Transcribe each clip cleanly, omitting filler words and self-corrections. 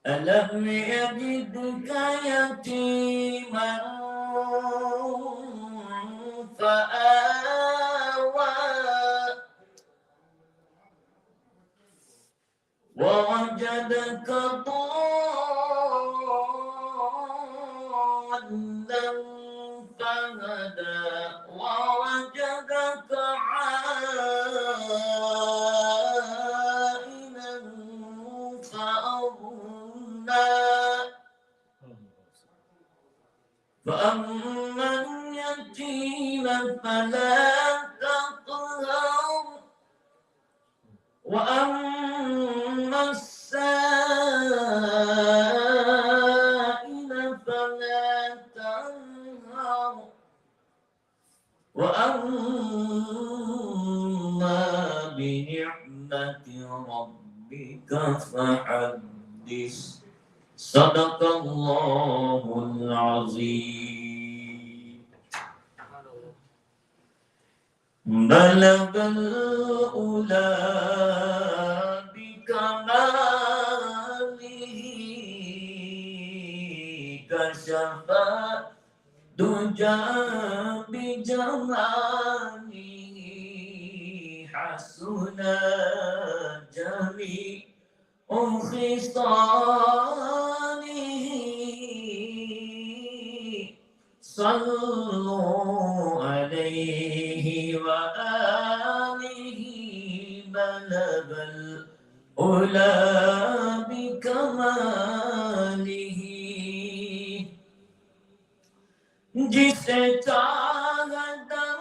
ألم يجدك يتيما فآوى ووجدك ضالا فهدى ووجدك عائلا فأغنى فأما اليتيم فلا تقهر وأما السائل فلا تنهر وأما بنعمة ربك فحدث صدق الله العظيم. بلغ الأولى بكماله كشف الدجى بجماله حسن جميع خصاله صلوا عليه وآله بلغ الأولى بكماله جسے چاہا در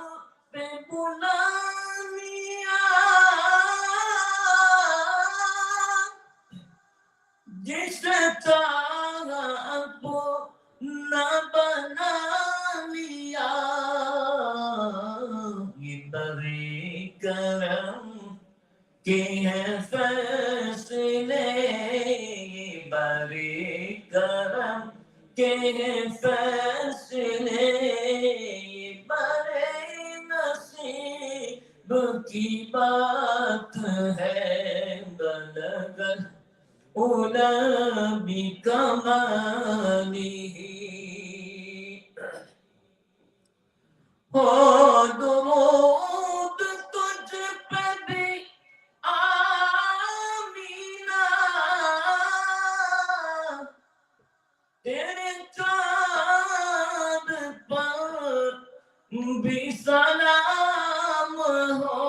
پہ بلا لیا جسے چاہا اپنا بنا لیا یہ برے کرم کے ہیں فیصلے یہ برے کرم کے ہیں فیصلے یہ برے نصیب کی بات ہے بلغ الأولى بكماله درود تجھ پہ بھی آمینہ تیرے چاند پر بھی سلام ہو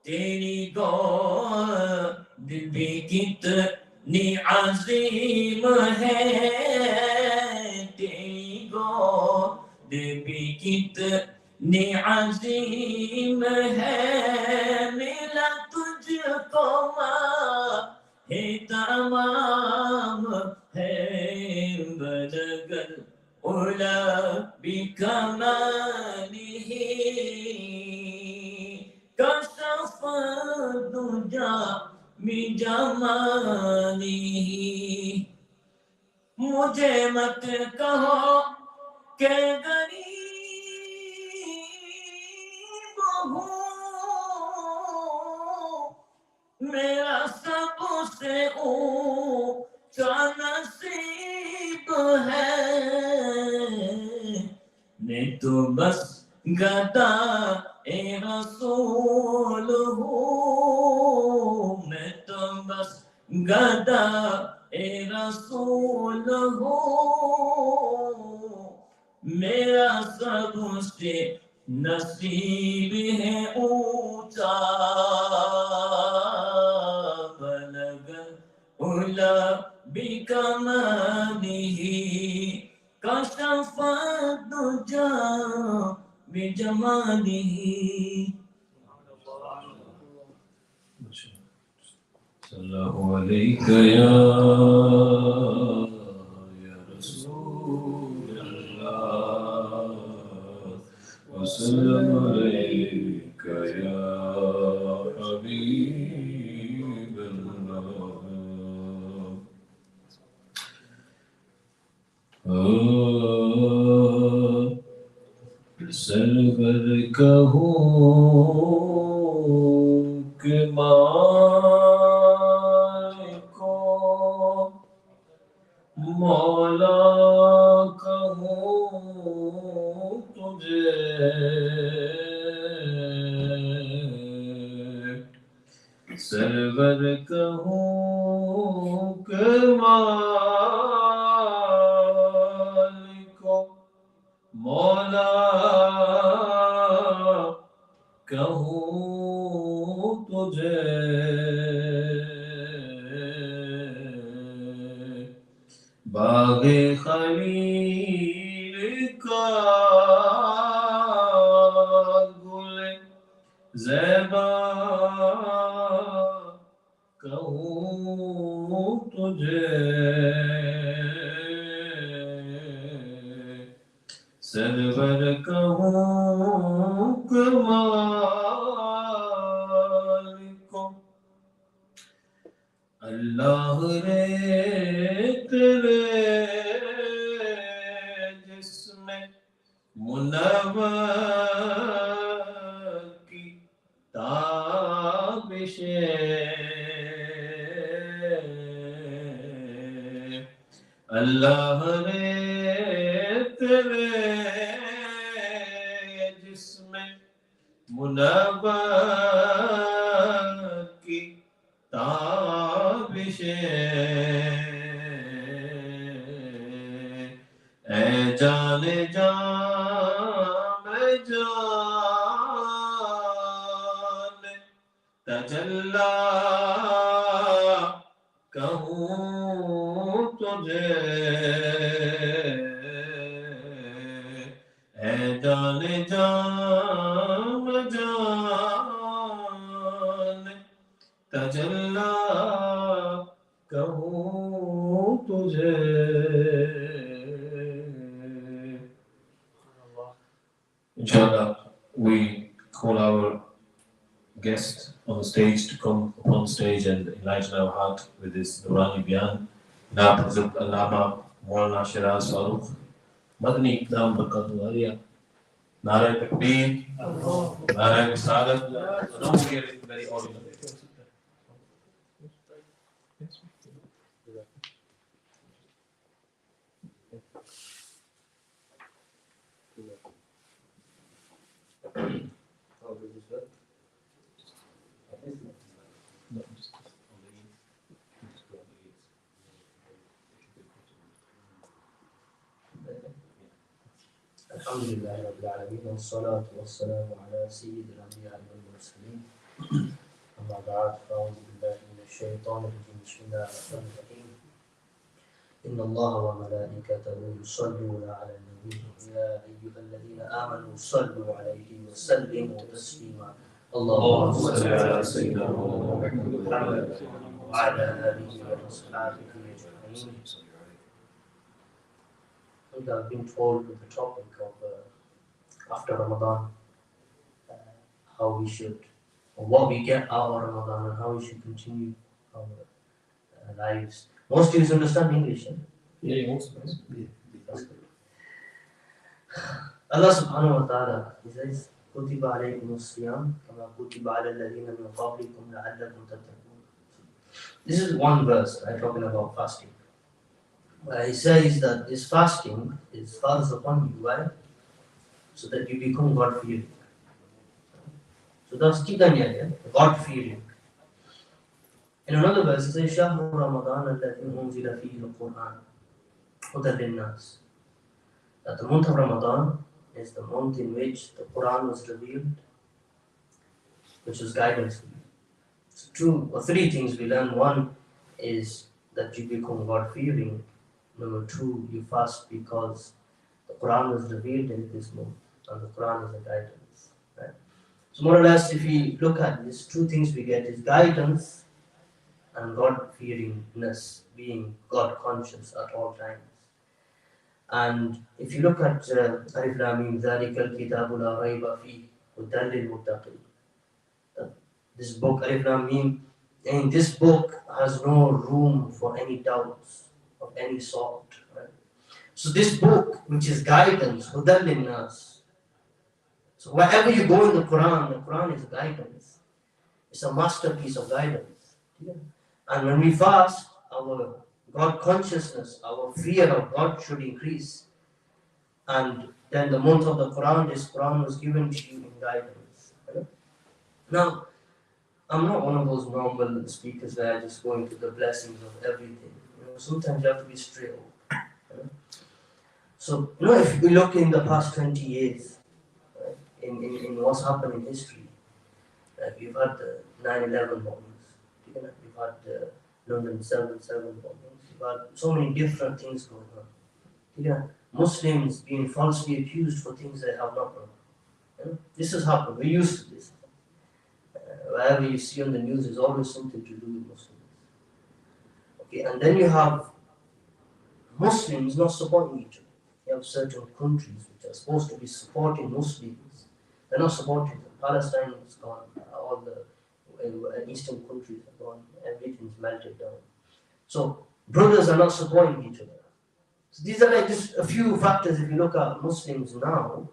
تیری گود بھی کتنی عظیم ہے تیری گود بھی کتنی عظیم ہے ملا تجھ کو ماں ہے تمام ہے بلغ الأولى بكماله کشف الدجى بجماله مجھے مت کہو کہ غریب ہوں میرا سب سے اونچا نصیب ہے میں تو بس گدا اے رسول ہوں میں تو بس گدا اے رسول ہوں میرا سب سے نصیب ہے اونچا بلغ الأولى بكماله کشف الدجى بجماله صلی اللہ علیک یا رسول اللہ وسلم علیک یا حبیب اللہ سرور کہوں کہ ماں سرور کہوں کہ مالک مولا کہوں تجھے باغ خلیل کا گل زیبا کہوں تجھے سرور کہوں کہ مالک اللہ رے تیرے جسم منور کی تابش اللہ رے تیرے جسم منور کی تابش اے جان جان جان تجلا کہوں تجھے اے جان جان جان تجلا کہوں تجھے Inshallah, we call our guest on the stage to come upon stage and enlighten our heart with this Nurani Byan. Now, Prophet Allama Maulana Sheraz Farooq Madani Naam Barkatu Aliya Nara Takbir Nara Risalat. Don't forget it very audible. الحمد لله رب العالمين والصلاة والسلام على سيد الأنبياء والمرسلين أما بعد فأعوذ بالله من الشيطان الرجيم بسم الله الرحمن الرحيم إن الله وملائكته يصلون على النبي يا أيها الذين آمنوا صلوا عليه وسلموا تسليما اللهم صل على سيدنا محمد وعلى آله وصحبه أجمعين. And I've been told with the topic of after Ramadan, how we should, or what we get out of Ramadan and how we should continue our lives. Most of you understand English, eh? Yeah, most of us. That's good. Allah subhanahu wa ta'ala, He says, كُتِبَ عَلَيْكُمُ الصِّيَامُ كَمَا كُتِبَ عَلَى الَّذِينَ مِنْ قَبْلِكُمْ لَعَلَّكُمْ تَتَّقُونَ. This is one verse, right, talking about fasting. He says that this fasting is farz upon you, why? So that you become God-fearing. So that's Kidanya, God-fearing. In another verse, it says, شَهْرُ رَمَضَانَ الَّذِي أُنزِلَ فِيهِ الْقُرْآنُ هُدًى لِلنَّاسِ. That the month of Ramadan is the month in which the Quran was revealed, which is guidance for you. So 2 or 3 things we learn. One is that you become God-fearing. Number 2, you fast because the Quran was revealed in this month, and the Quran is a guidance. Right? So more or less, if we look at these 2 things we get is guidance and God-fearingness, being God-conscious at all times. And if you look at Alif Lam Mim, ذَلِكَ الْكِتَابُ لَا رَيْبَ فِيهِ هُدًى لِلْمُتَّقِينَ. This book, Alif Lam Mim, in this book has no room for any doubts of any sort. Right? So this book, which is guidance, هُدًى لِلنَّاسِ. So wherever you go in the Quran is guidance. It's a masterpiece of guidance. Yeah. And when we fast, our God consciousness, our fear of God should increase. And then the month of the Quran, this Quran was given to you in guidance. Right? Now, I'm not one of those normal speakers where I just go into the blessings of everything. Sometimes you have to be straight. So, if we look in the past 20 years, right, in what's happened in history, we've had the 9/11 bombings, we've had the London 7/7 bombings, we've had so many different things going on. Muslims being falsely accused for things they have not done. This has happened. We're used to this. Wherever you see on the news, there's always something to do with Muslims. Okay, and then you have Muslims not supporting each other. You have certain countries which are supposed to be supporting Muslims. They're not supporting them. Palestine is gone. All the eastern countries are gone. Everything's melted down. So brothers are not supporting each other. So these are like just a few factors. If you look at Muslims now,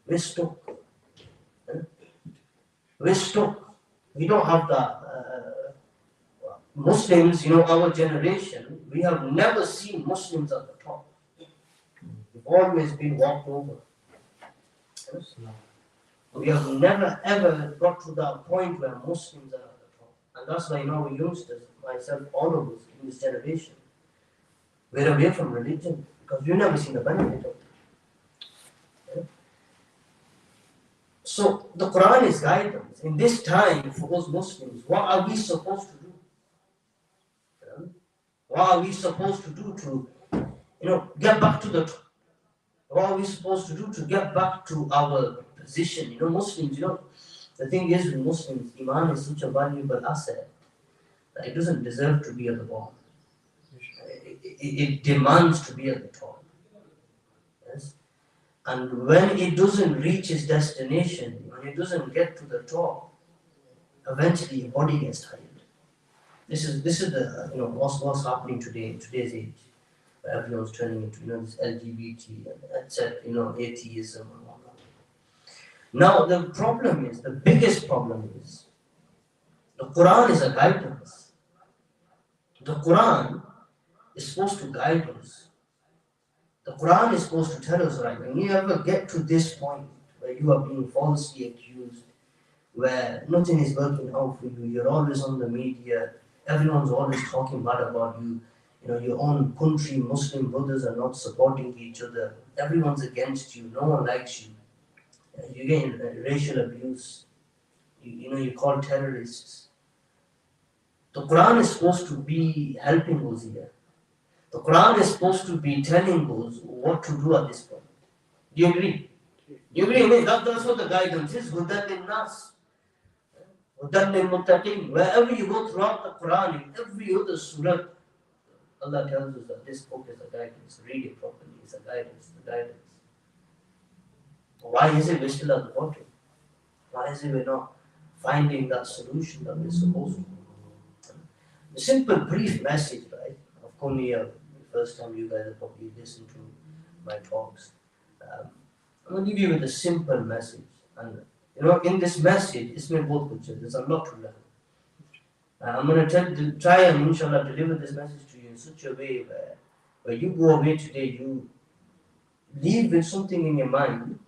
we're stuck. We're stuck. We don't have that. Muslims, our generation, we have never seen Muslims at the top. We've always been walked over. We have never ever got to that point where Muslims are at the top. And that's why now we youngsters, myself, all of us in this generation, we're away from religion because we've never seen the benefit of it. So the Quran is guidance. In this time, for us Muslims, what are we supposed to do? What are we supposed to do to, get back to the top? What are we supposed to do to get back to our position? Muslims, the thing is with Muslims, Iman is such a valuable asset that it doesn't deserve to be at the bottom. It demands to be at the top. Yes? And when it doesn't reach its destination, when it doesn't get to the top, eventually your body gets tired. This is the what's happening today in today's age. Everyone's turning into this LGBT and etc. Atheism and all that. Now the biggest problem is the Quran is a guidance. The Quran is supposed to guide us. The Quran is supposed to tell us, right, when you ever get to this point where you are being falsely accused, where nothing is working out for you, you're always on the media, everyone's always talking bad about you, your own country, Muslim brothers are not supporting each other, everyone's against you, no one likes you, you're getting racial abuse, you're called terrorists. The Quran is supposed to be helping us here. The Quran is supposed to be telling us what to do at this point. Do you agree? Do you agree? I mean, that's what the guidance is. Hudan lin-nas. Hudan lil-muttaqin. Wherever you go throughout the Quran, in every other surah, Allah tells us that this book is a guidance. Read it properly. It's a guidance. The guidance. Why is it we're still at the bottom? Why is it we're not finding that solution that we're supposed to? The simple, brief message, right? I've come here the first time you guys have probably listened to my talks. I'm going to give you with a simple message. And, in this message, it's made both pictures. There's a lot to learn. I'm going to try and, inshallah, deliver this message to you in such a way where you go away today, you leave with something in your mind,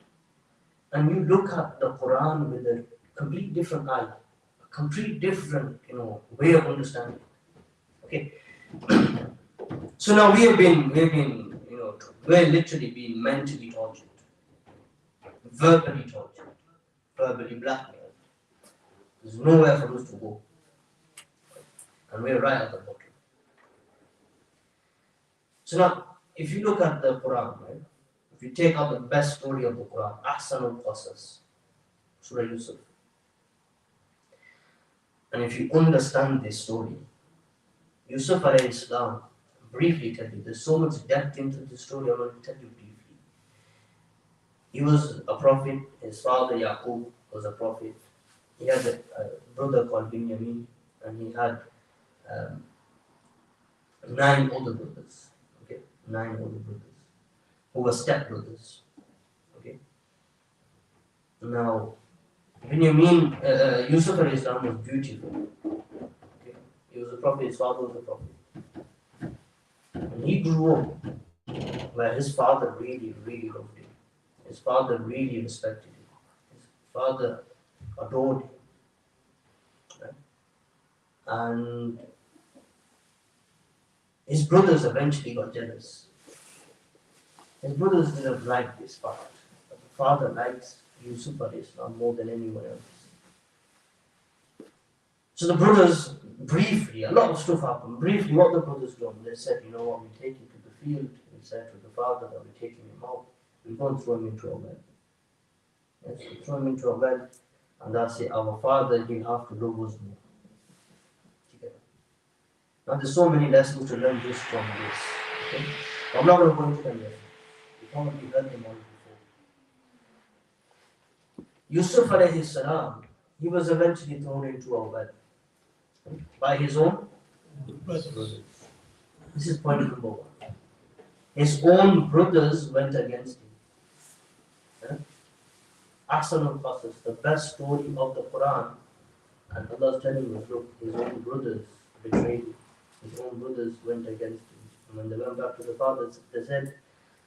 and you look at the Quran with a complete different eye, a complete different, way of understanding. Okay. So now we're literally being mentally tortured, verbally tortured, verbally blackmailed. There's nowhere for us to go. And we're right at the bottom. So now, if you look at the Quran, right? If you take out the best story of the Quran, Ahsanul Qasas, Surah Yusuf. And if you understand this story, Yusuf alayhi salam, briefly tell you, there's so much depth into the story, I'm going to tell you briefly. He was a prophet, his father Yaqub was a prophet. He had a brother called Binyamin, and he had 9 older brothers. Okay, 9 older brothers who were stepbrothers. Okay. Now, Binyamin, Yusuf alayhi salam was beautiful. Okay. He was a prophet, his father was a prophet. And he grew up where his father really, really loved him. His father really respected him. His father adored him. And his brothers eventually got jealous. His brothers didn't like this part. But the father likes Yusuf alayhi salam more than anyone else. So the brothers, briefly, a lot of stuff happened. Briefly, what the brothers done, they said, you know what, we take him to the field. We said to the father that we're taking him out. We're going to throw him into a well. Yes, we throw him into a well, and that's it. Our father, he'll have to love us more. Together. Now, there's so many lessons to learn just from this. Okay? I'm not going to go into them yet. We probably heard them all before. Yusuf alayhi salam, he was eventually thrown into a well by his own brothers. This is point number one. His own brothers went against him. Ahsan al-Qasas, the best story of the Quran, and Allah is telling us, look, his own brothers betrayed him. His own brothers went against him. And when they went back to the father, they said,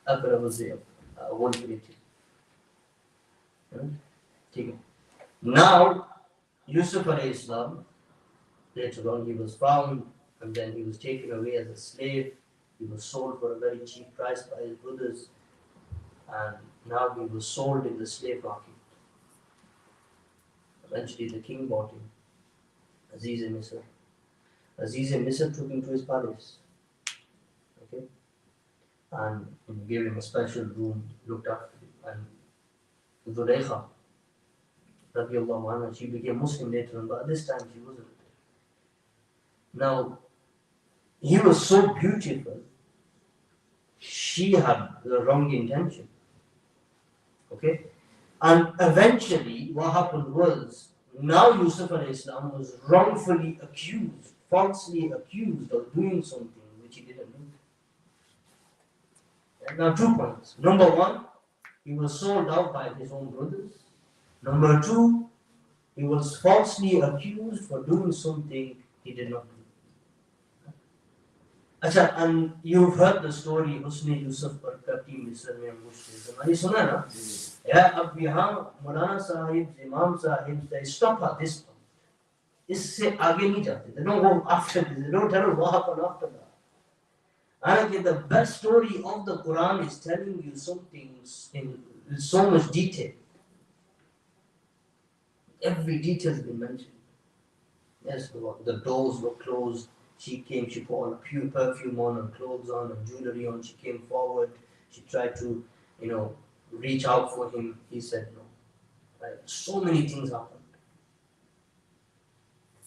Akra was there, one created. Now, Yusuf alayhi salam, later on he was found, and then he was taken away as a slave. He was sold for a very cheap price by his brothers, and now he was sold in the slave market. Eventually the king bought him, Aziz-e-Misr. Aziz-e-Misr took him to his palace, okay, and he gave him a special room, looked after him, and Zulaykha, radiallahu anha, she became Muslim later on, but at this time she wasn't. Now, he was so beautiful, she had the wrong intention. Okay? And eventually, what happened was, now Yusuf alayhi salam was wrongfully accused, falsely accused of doing something which he didn't do. And now, 2 points. Number one, he was sold out by his own brothers. Number two, he was falsely accused for doing something he did not do. अच्छा, and you've heard the story Husni Yusuf पर कटी मिस्र में मुश्किल ज़मानी सुना ना? Yeah, अब यहाँ मौलाना साहिब, इमाम Sahib, they stop at this point. इससे आगे नहीं जाते. They don't go after this. They don't tell what happened after that. And the best story of the Quran is telling you something in so much detail. Every detail has been mentioned. Yes, the doors were closed. She came, she put all perfume on and clothes on and jewelry on. She came forward. She tried to, reach out for him. He said no. Right? So many things happened.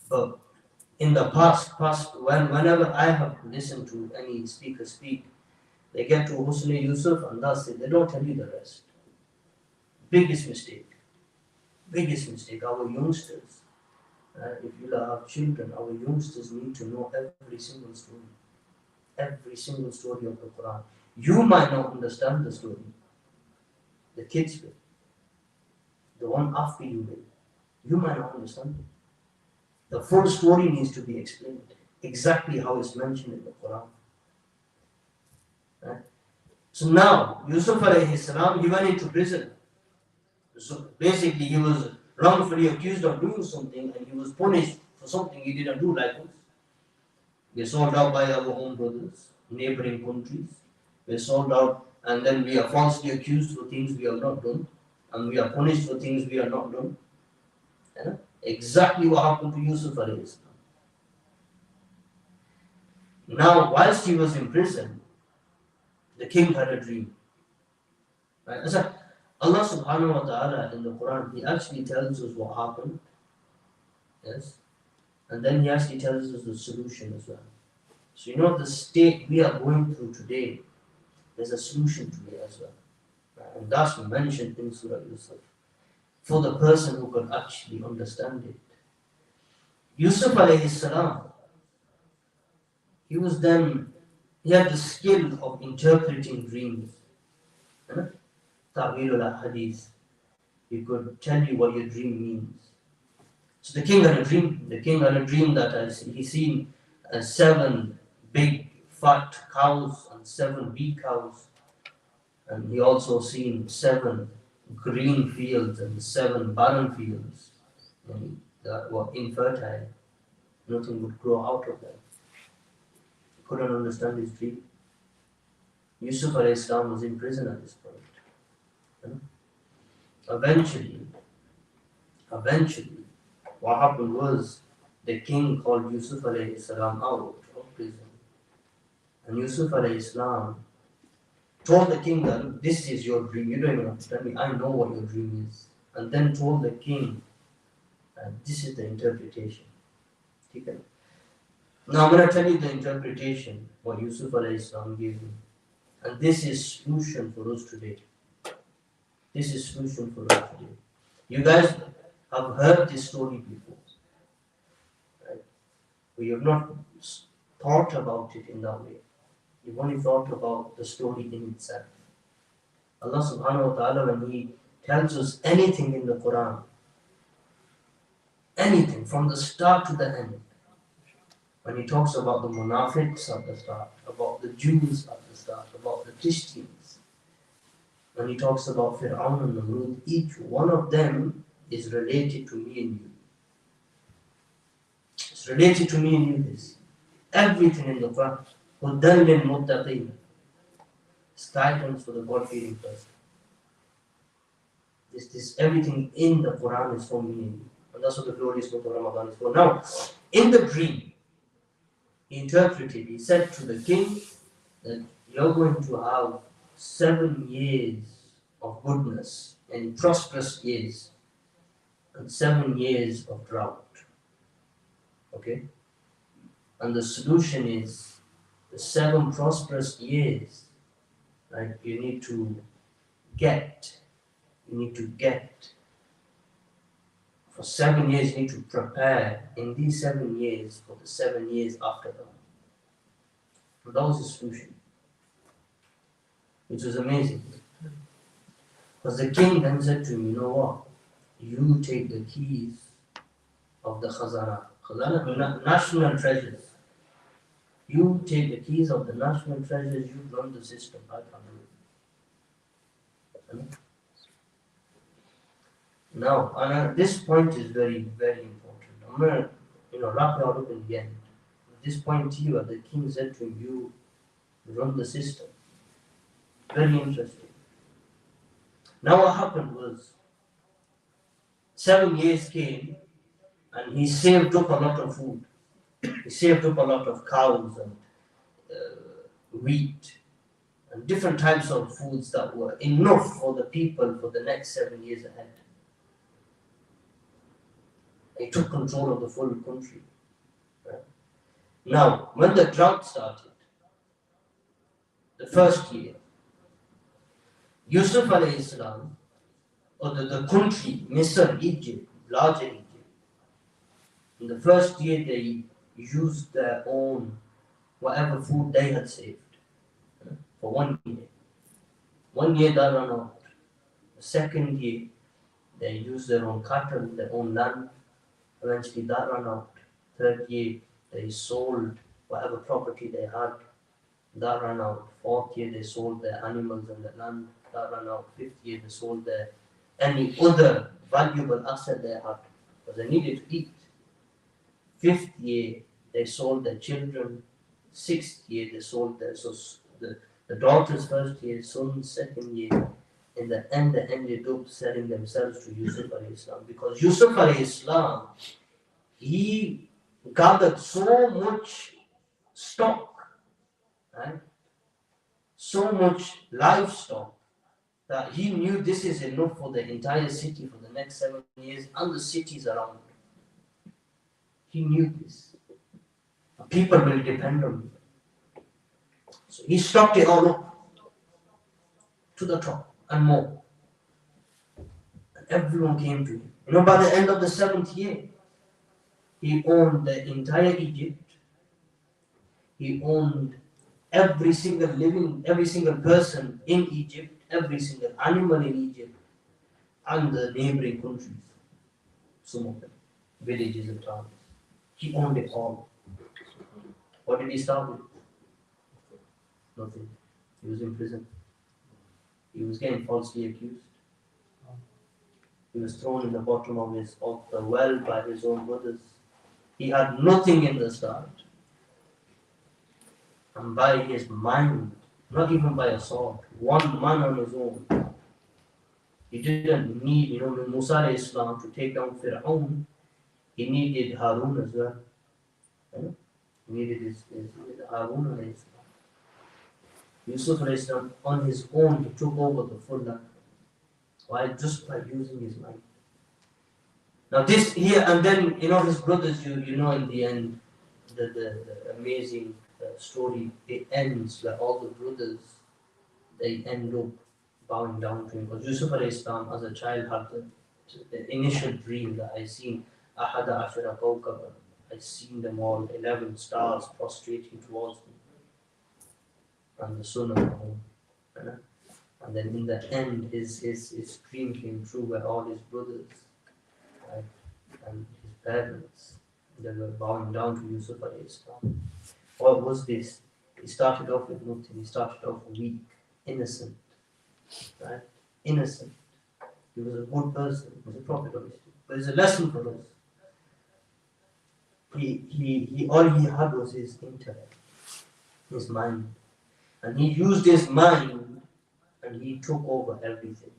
But in the past, whenever I have listened to any speaker speak, they get to Husni Yusuf and that's it. They don't tell you the rest. Biggest mistake. Our youngsters. If you have children, our youngsters need to know every single story of the Quran. You might not understand the story. The kids will. The one after you will. You might not understand it. The full story needs to be explained. Exactly how it's mentioned in the Quran. So now, Yusuf alayhi salam, he went into prison. So basically, he was wrongfully accused of doing something and he was punished for something he didn't do, like us. We are sold out by our own brothers, neighboring countries. We are sold out and then we are falsely accused for things we have not done and we are punished for things we have not done. Yeah? Exactly what happened to Yusuf alayhi salam. Now, whilst he was in prison, the king had a dream. Right? So, Allah subhanahu wa ta'ala in the Quran, He actually tells us what happened. Yes. And then He actually tells us the solution as well. So the state we are going through today, there's a solution to it as well. Right? And that's mentioned in Surah Yusuf. For the person who could actually understand it. Yusuf alayhi salam, he had the skill of interpreting dreams. Ta'wil al-hadith. He could tell you what your dream means. So the king had a dream. The king had a dream that he seen 7 big fat cows and 7 weak cows. And he also seen 7 green fields and 7 barren fields that were infertile. Nothing would grow out of them. He couldn't understand his dream. Yusuf alayhi salam was in prison at this point. Eventually, what happened was the king called Yusuf alayhi salam out of prison. And Yusuf alayhi salam told the king that, "Look, this is your dream. You don't even have to tell me. I know what your dream is." And then told the king, this is the interpretation. Okay? Now I'm going to tell you the interpretation what Yusuf alayhi salam gave me. And this is solution for us today. This is solution for us today. You guys have heard this story before, right? But you have not thought about it in that way. You've only thought about the story in itself. Allah subhanahu wa ta'ala, when He tells us anything in the Quran, anything from the start to the end, when He talks about the munafiqs at the start, about the Jews at the start, about the Christians, when He talks about Fir'aun and Namrud, each one of them is related to me and you. It's related to me and you, this. Everything in the Quran. هُدًى لِلْمُتَّقِينَ. It's guidance for the God-fearing person. This everything in the Quran is for me and you. And that's what the glorious month of Ramadan is for. Now, in the dream, he interpreted, he said to the king that you're going to have 7 years of goodness and prosperous years and 7 years of drought. Okay? And the solution is the 7 prosperous years, right? You need to get. For 7 years, you need to prepare in these 7 years for the 7 years after that. So that was the solution, which was amazing. Because the king then said to him, you know what? You take the keys of the khazana. Khazana, national treasures. You take the keys of the national treasures, you run the system. I can't do it. Now, and this point is very, very important. I'm going to, wrap it all up in the end. At this point here, the king said to him, you run the system. Very interesting. Now what happened was, 7 years came, and he saved up a lot of food. He saved up a lot of cows and wheat and different types of foods that were enough for the people for the next 7 years ahead. He took control of the full country. Right? Now, when the drought started, the first year, Yusuf alayhi salam, or the country, Misr, Egypt, larger Egypt, in the first year they used their own, whatever food they had saved, for 1 year. 1 year that ran out. The second year, they used their own cattle, their own land. Eventually that ran out. Third year, they sold whatever property they had. That ran out. Fourth year, they sold their animals and their land. That ran out. Fifth year, they sold their any other valuable asset they had, because they needed to eat. Fifth year, they sold their children. Sixth year, they sold their the daughters first year, sons second year. In the end, they ended up selling themselves to Yusuf alayhi salam, because Yusuf alayhi salam, he gathered so much stock, right? So much livestock, that he knew this is enough for the entire city for the next 7 years and the cities around. He knew this. People will depend on him. So he stocked it all up to the top and more. And everyone came to him. By the end of the 7th year, he owned the entire Egypt. He owned every single person in Egypt, every single animal in Egypt, and the neighboring countries, some of them, villages and towns. He owned it all. What did he start with? Nothing. He was in prison. He was getting falsely accused. He was thrown in the bottom of the well by his own brothers. He had nothing in the start. And by his mind, not even by a sword, one man on his own, he didn't need, Musa alayhi Islam to take down Fir'aun. He needed Harun as well. You know? He needed his Harun alayhi Islam. Yusuf alayhi Islam, on his own, he took over the full land. Why? Just by using his mind. Now this here, and then, his brothers, in the end, the amazing story, it ends where all the brothers, they end up bowing down to him. Because Yusuf alayhi Islam, as a child, had the initial dream that I seen, Ahada Ashara Kawkaba. I seen them all, 11 stars prostrating towards me. And the son of Mahmoud. And then in the end, his dream came true where all his brothers, right, and his parents, they were bowing down to Yusuf alayhi Islam. What was this? He started off with nothing. He started off weak, innocent, right? Innocent. He was a good person. He was a prophet, obviously. But it's a lesson for us. He all he had was his intellect, his mind, and he used his mind, and he took over everything,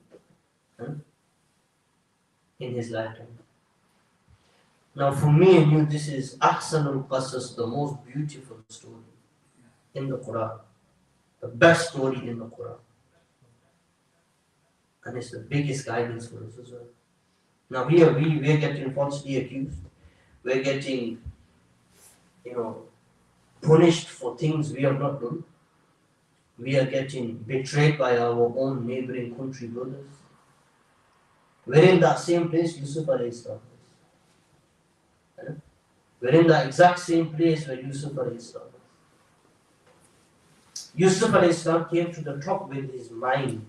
in his lifetime. Now, for me and you, this is Ahsanul Qasas, the most beautiful story in the Quran, the best story in the Quran, and it's the biggest guidance for us as well. Now, here we're getting falsely accused, we're getting, punished for things we have not done. We are getting betrayed by our own neighboring country brothers. We're in that same place Yusuf alayhi Salam was. We're in the exact same place where Yusuf alayhi Salam was. Yusuf alayhi Salam came to the top with his mind.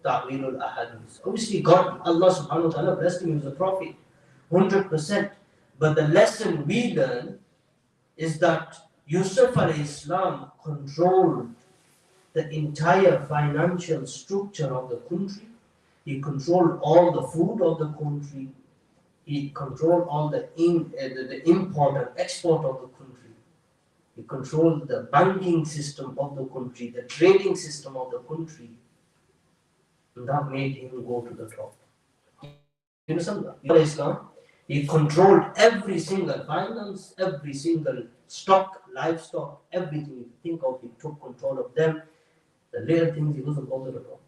Ta'wilul ahadith. Obviously God, Allah subhanahu wa ta'ala blessed him, he was a prophet, 100%. But the lesson we learn is that Yusuf alayhi Salam controlled the entire financial structure of the country. He controlled all the food of the country. He controlled all the import and export of the country. He controlled the banking system of the country, the trading system of the country. And that made him go to the top. You understand that? Islam, he controlled every single finance, every single stock, livestock, everything you think of, he took control of them. The little things he wasn't bothered about.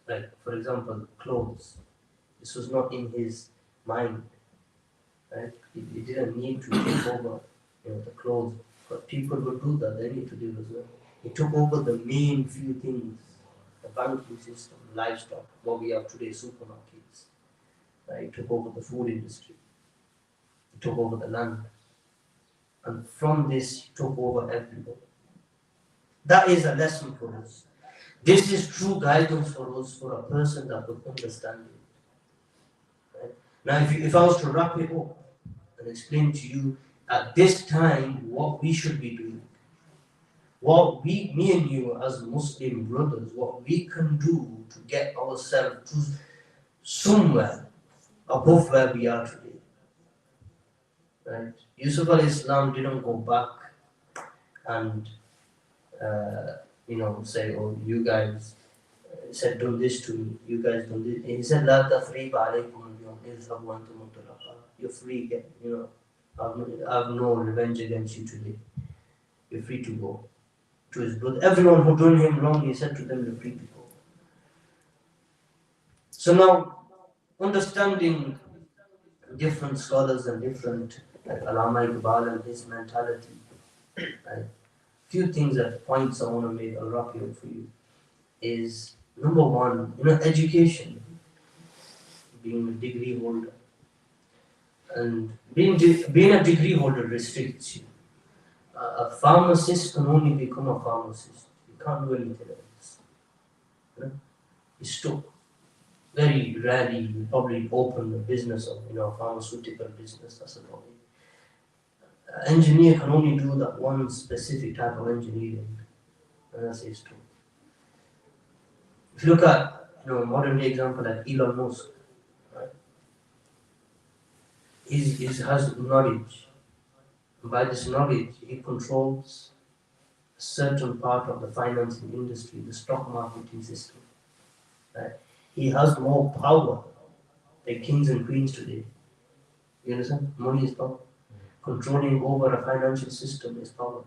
Like, for example, clothes. This was not in his mind. Right? He didn't need to take over the clothes. But people would do that, they need to do as well. He took over the main few things. The banking system, livestock, what we have today, supermarkets. Right? He took over the food industry. He took over the land. And from this, he took over everything. That is a lesson for us. This is true guidance for us, for a person that would understand it. Right? Now, if I was to wrap it up and explain to you at this time what we should be doing, what me and you as Muslim brothers, what we can do to get ourselves to somewhere above where we are today. Right? Yusuf alayhi Salam didn't go back and say, oh, you guys said do this to me, you guys do this. He said, La tafriba alaykum al-yawm izhabu antum mutlaqa. You're free, I have no revenge against you today. You're free to go. To his brother, everyone who done him wrong, he said to them, you're free to go. So now, understanding different scholars and different, like Allama Iqbal and his mentality, right? Few things that points I want to make, I'll wrap it up for you, is number one, education, being a degree holder. And being a degree holder restricts you. A pharmacist can only become a pharmacist. You can't do anything else. He's stuck. Very rarely you probably open the business of pharmaceutical business. That's a problem. Engineer can only do that one specific type of engineering, and that's his tool. If you look at modern day example like Elon Musk, right? he has knowledge. By this knowledge, he controls a certain part of the financing industry, the stock marketing system. Right? He has more power than kings and queens today. You understand? Money is power. Controlling over a financial system is power.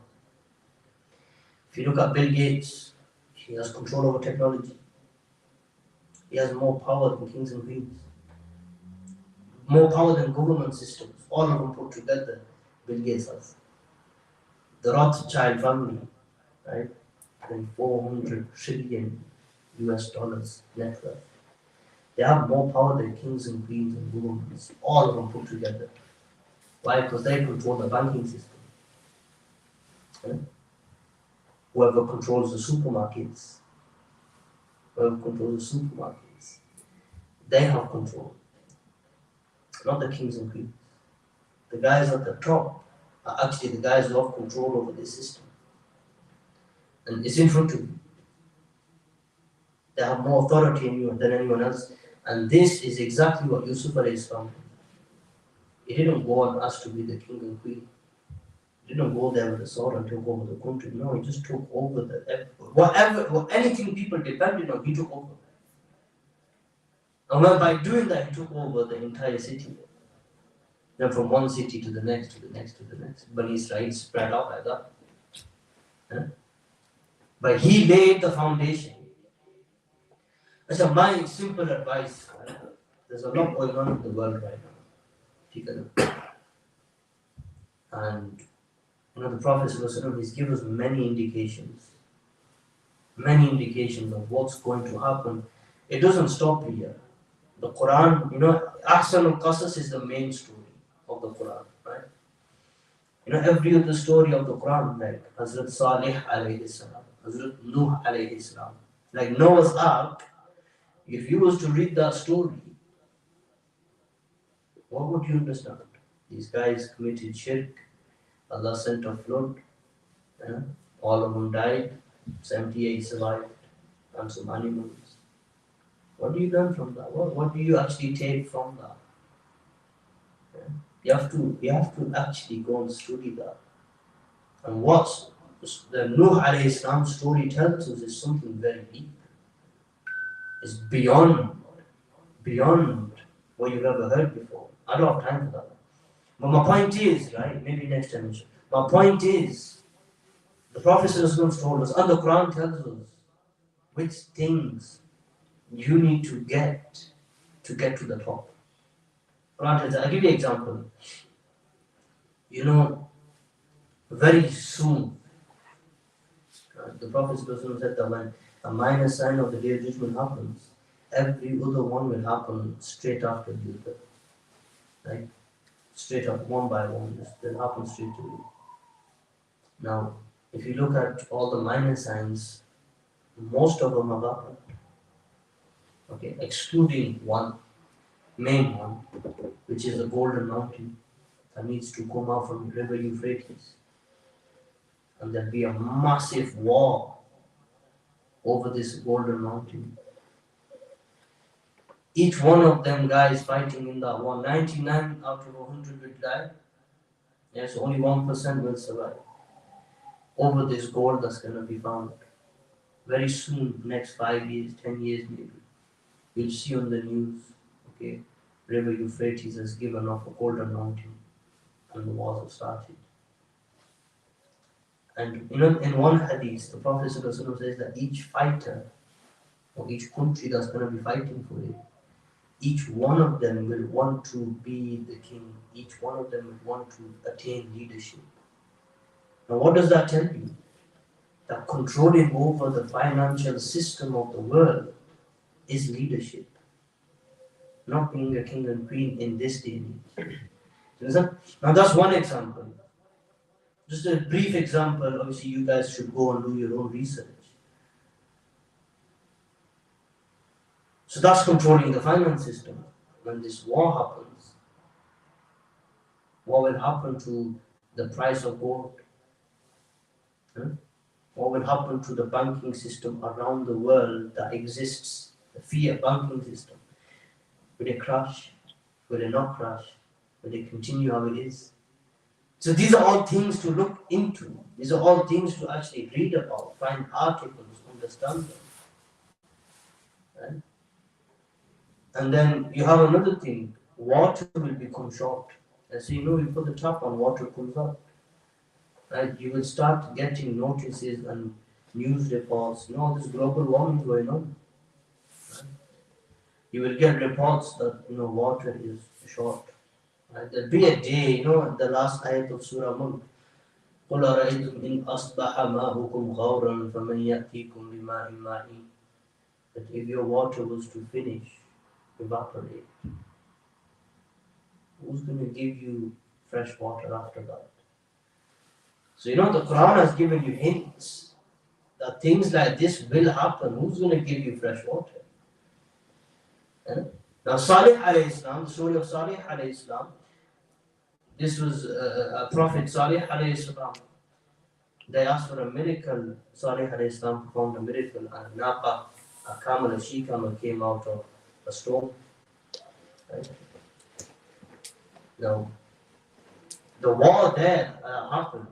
If you look at Bill Gates, he has control over technology. He has more power than kings and queens. More power than government systems. All of them put together, Bill Gates has. The Rothschild family, right? And 400 trillion US dollars net worth. They have more power than kings and queens and governments, all of them put together. Why? Because they control the banking system. Right? Whoever controls the supermarkets, they have control, not the kings and queens. The guys at the top are actually the guys who have control over the system. And it's in front of you. They have more authority in you than anyone else. And this is exactly what Yusuf alayhi salam did. He didn't go and ask to be the king and queen. He didn't go there with a sword and took over the country. No, he just took over anything people depended on, he took over. And well, by doing that, he took over the entire city. Then from one city to the next, to the next, to the next. But Israel spread out like that. Yeah? But he laid the foundation. That's my simple advice. There's a lot going on in the world right now. And the Prophet ﷺ has given us many indications of what's going to happen. It doesn't stop here. The Quran, Ahsan al-Qasas is the main story of the Quran, right? Every other story of the Quran, like Hazrat Salih alayhi salam, Hazrat Nuh alayhi salam, like Noah's Ark, if you was to read that story, what would you understand? These guys committed shirk, Allah sent a flood, all of them died, 78 survived, and some animals. What do you learn from that? What do you actually take from that? You have to actually go and study that. And what the Nuh alayhi salam story tells us is something very deep. It's beyond what you've ever heard before. I don't have time for that. But my point is, right, maybe next time. My point is, the Prophet ﷺ told us, and the Quran tells us, which things you need to get to the top. Quran tells us, I'll give you an example. Very soon, the Prophet ﷺ said that when a minor sign of the Day of Judgment happens, every other one will happen straight after the other. Right? Straight up, one by one, they'll happen straight to you. Now, if you look at all the minor signs, most of them have happened. Okay, excluding one, main one, which is the Golden Mountain that needs to come out from the river Euphrates. And there'll be a massive war over this Golden Mountain. Each one of them guys fighting in that war, 99 out of 100 will die. Yes, only 1% will survive. Over this gold that's going to be found. Very soon, next 5 years, 10 years maybe, you'll see on the news, okay, River Euphrates has given off a Golden Mountain and the wars have started. And in one hadith, the Prophet ﷺ says that each fighter or each country that's going to be fighting for it, each one of them will want to be the king. Each one of them will want to attain leadership. Now, what does that tell you? That controlling over the financial system of the world is leadership. Not being a king and queen in this day and age. Now, that's one example. Just a brief example. Obviously, you guys should go and do your own research. So that's controlling the finance system. When this war happens, what will happen to the price of gold? What will happen to the banking system around the world that exists? The fiat banking system. Will it crash? Will it not crash? Will they continue how it is? So these are all things to look into. These are all things to actually read about, find articles, understand them. Right? And then you have another thing, water will become short. As you know, you put the tap on, water comes out. Right? You will start getting notices and news reports, this global warming going on. Right? You will get reports that water is short. Right? There'll be a day, the last ayat of Surah Mulk. قل أرأيتم إن أصبح ماؤكم غورا فمن يأتيكم بماء معين. That if your water was to finish, evaporate, who's going to give you fresh water after that? So the Quran has given you hints that things like this will happen. Who's going to give you fresh water? Eh? Now Salih alayhi salam, the story of Salih alayhi salam, this was a prophet Salih alayhi salam. They asked for a miracle. Salih alayhi salam performed a miracle. A naqa, a camel, a she-camel came out of a stone. Right? Now, the war there happened.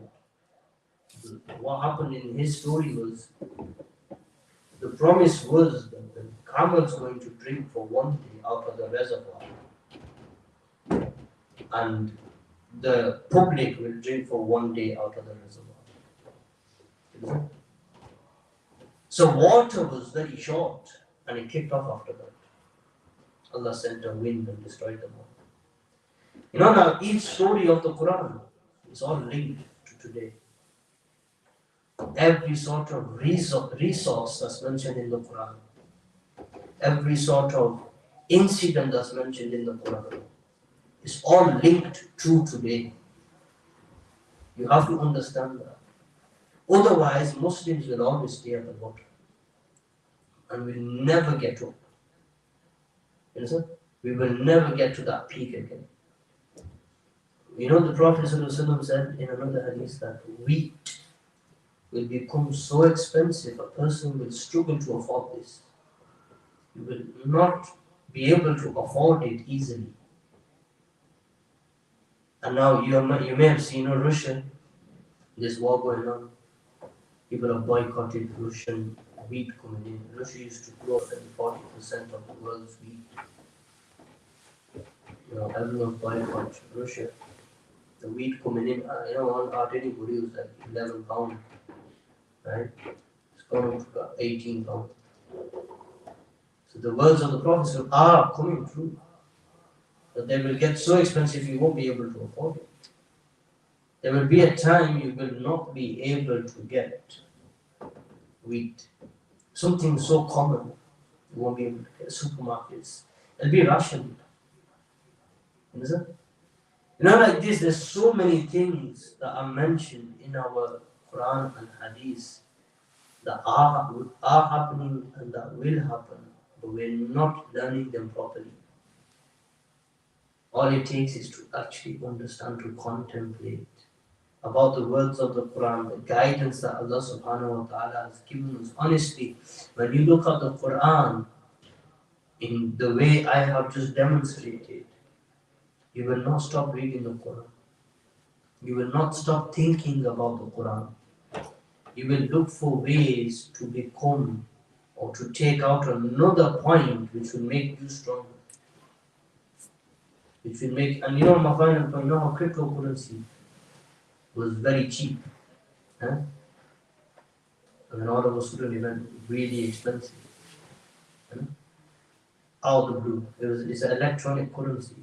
What happened in his story was, the promise was that the camel's going to drink for one day out of the reservoir, and the public will drink for one day out of the reservoir. So water was very short, and it kicked off after that. Allah sent a wind and destroyed them all. Now each story of the Quran is all linked to today. Every sort of resource that's mentioned in the Quran, every sort of incident that's mentioned in the Quran, is all linked to today. You have to understand that. Otherwise, Muslims will always stay at the bottom and will never get up. We will never get to that peak again. The Prophet ﷺ said in another hadith that wheat will become so expensive, a person will struggle to afford this. You will not be able to afford it easily. And now you may have seen Russia, this war going on. People have boycotted Russian wheat coming in. Russia used to grow 40% of the world's wheat. Everyone boycotts Russia. The wheat coming in, on artillery was like £11. Right? It's gone up to £18. So the words of the Prophet are coming true. But they will get so expensive you won't be able to afford it. There will be a time you will not be able to get wheat. Something so common, you won't be able to get supermarkets. It'll be rationed. Understand? Like this, there's so many things that are mentioned in our Quran and Hadith that are happening and that will happen, but we're not learning them properly. All it takes is to actually understand, to contemplate about the words of the Quran, the guidance that Allah subhanahu wa ta'ala has given us. Honestly, when you look at the Quran in the way I have just demonstrated, you will not stop reading the Quran. You will not stop thinking about the Quran. You will look for ways to become or to take out another point which will make you stronger. Which will make, and my final point, how cryptocurrency was very cheap. And then all of a sudden it went really expensive. Out of the blue. It's an electronic currency.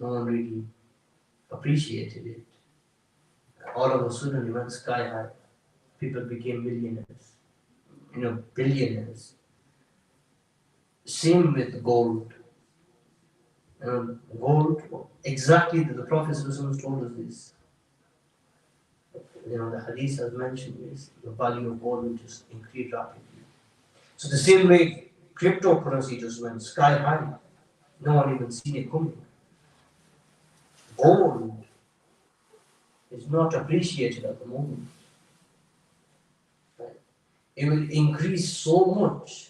No one really appreciated it. All of a sudden it went sky high. People became millionaires. Billionaires. Same with gold. Gold, exactly the Prophet told us this. The hadith has mentioned this, the value of gold will just increase rapidly. So the same way cryptocurrency just went sky high. No one even seen it coming. Gold is not appreciated at the moment. Right? It will increase so much.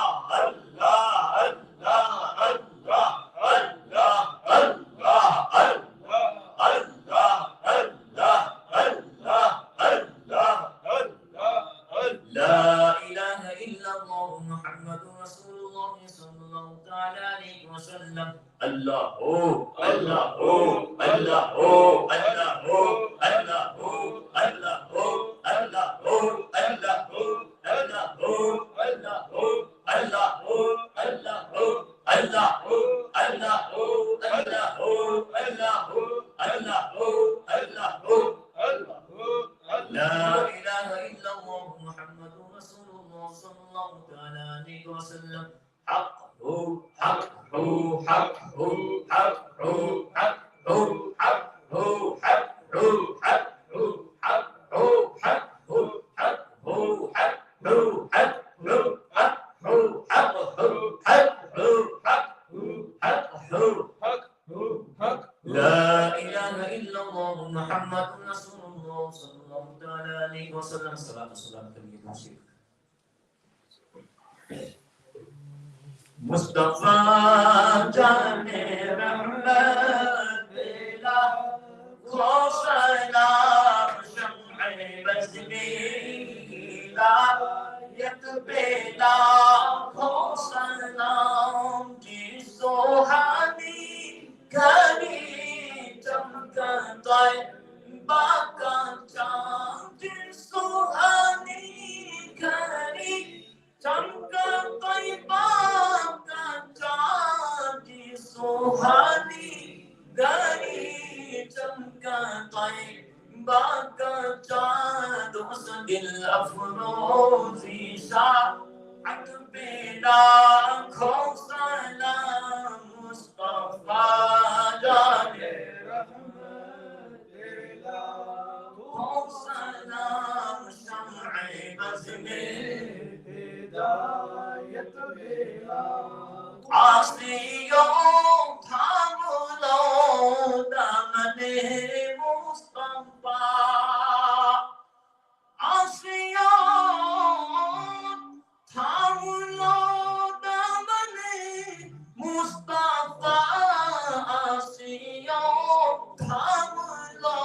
مصطفیٰ جان رحمت بلا کو سلام شمع بز میلا یک بیلا کو سلام کی سوہانی گھری چمکتا باقا چاند کی سوہانی گھری چمکتا باقا چاند کی سوہانی گھری چمکتا باقا چاند اس دل افروزی شاعت پیدا کھو سلام مصطفیٰ جان رحمت کھو سلام شمع بز میں ہدایت بیلا آسیوں تھام لو دامن مصطفیٰ آسیوں تھام لو دامن مصطفیٰ آسیوں تھام لو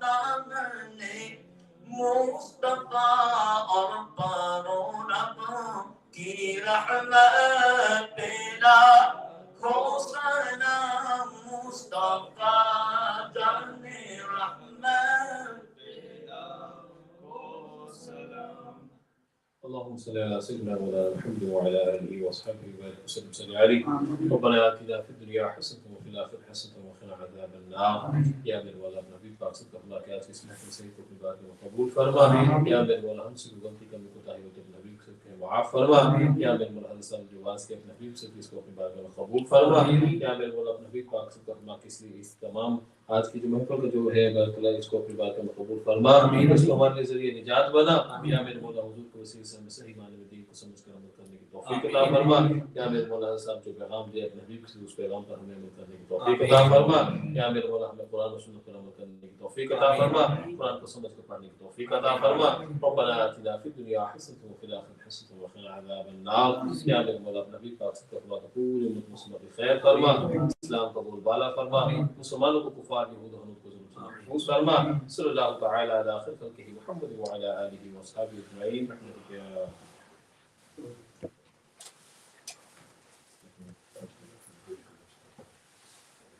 دامن مصطفیٰ اور پرو رب کی رحمت پیلا کھو سلام مصطفیٰ جان رحمت پیلا کھو سلام. اللهم صل على سيدنا مولانا محمد وعلى اله وصحبه وبارك وسلم صل عليه. ربنا آتنا في الدنيا حسنة وفي الآخرة حسنة وقنا عذاب النار. یا میرے مولا اپنا بھی پاک صدق اللہ کے آج اس محفل سے کو بات میں قبول فرما. یا میرے مولا ہم سے غلطی کمی کوتاہی ہوتے اپنے حبیب سے معاف فرما. یا میرے مولا ہر سال جو واز کے اپنے حبیب سے اس کو اپنی بارگاہ میں قبول فرما. یا میرے مولا اپنے حبیب پاک صدق اللہ کے لیے اس تمام آج کی جو محفل کا جو ہے اللہ تعالیٰ اس کو اپنی بارگاہ میں قبول فرما. اس کو ہمارے ذریعے نجات بنا. یا میرے مولا حضور کے وسیلے سے ہمیں صحیح معنی میں دین کو سمجھ کر عمل کرنے کی توفیق عطا فرما. یا میرے مولا صاحب جو پیغام دیا اپنے حبیب سے اس پیغام پر ہمیں عمل کرنے کی توفیق عطا فرما. یا میرے مولا ہمیں قرآن و سنت پر عمل کرنے کی توفیق عطا فرما. قرآن کو سمجھ کر پڑھنے کی توفیق عطا فرما. ربنا آتنا فی الدنیا حسنة وفی الآخرة حسنة وقنا عذاب النار. یا میرے مولا اپنے حبیب پاک صلی اللہ علیہ وسلم پوری امت مسلمہ کی خیر فرما. اسلام کو بول بالا فرما. مسلمانوں کو کفار یہود و حنود کو محفوظ فرما. صلی اللہ تعالی علی خیر خلقہ محمد وعلی آلہ وصحبہ اجمعین.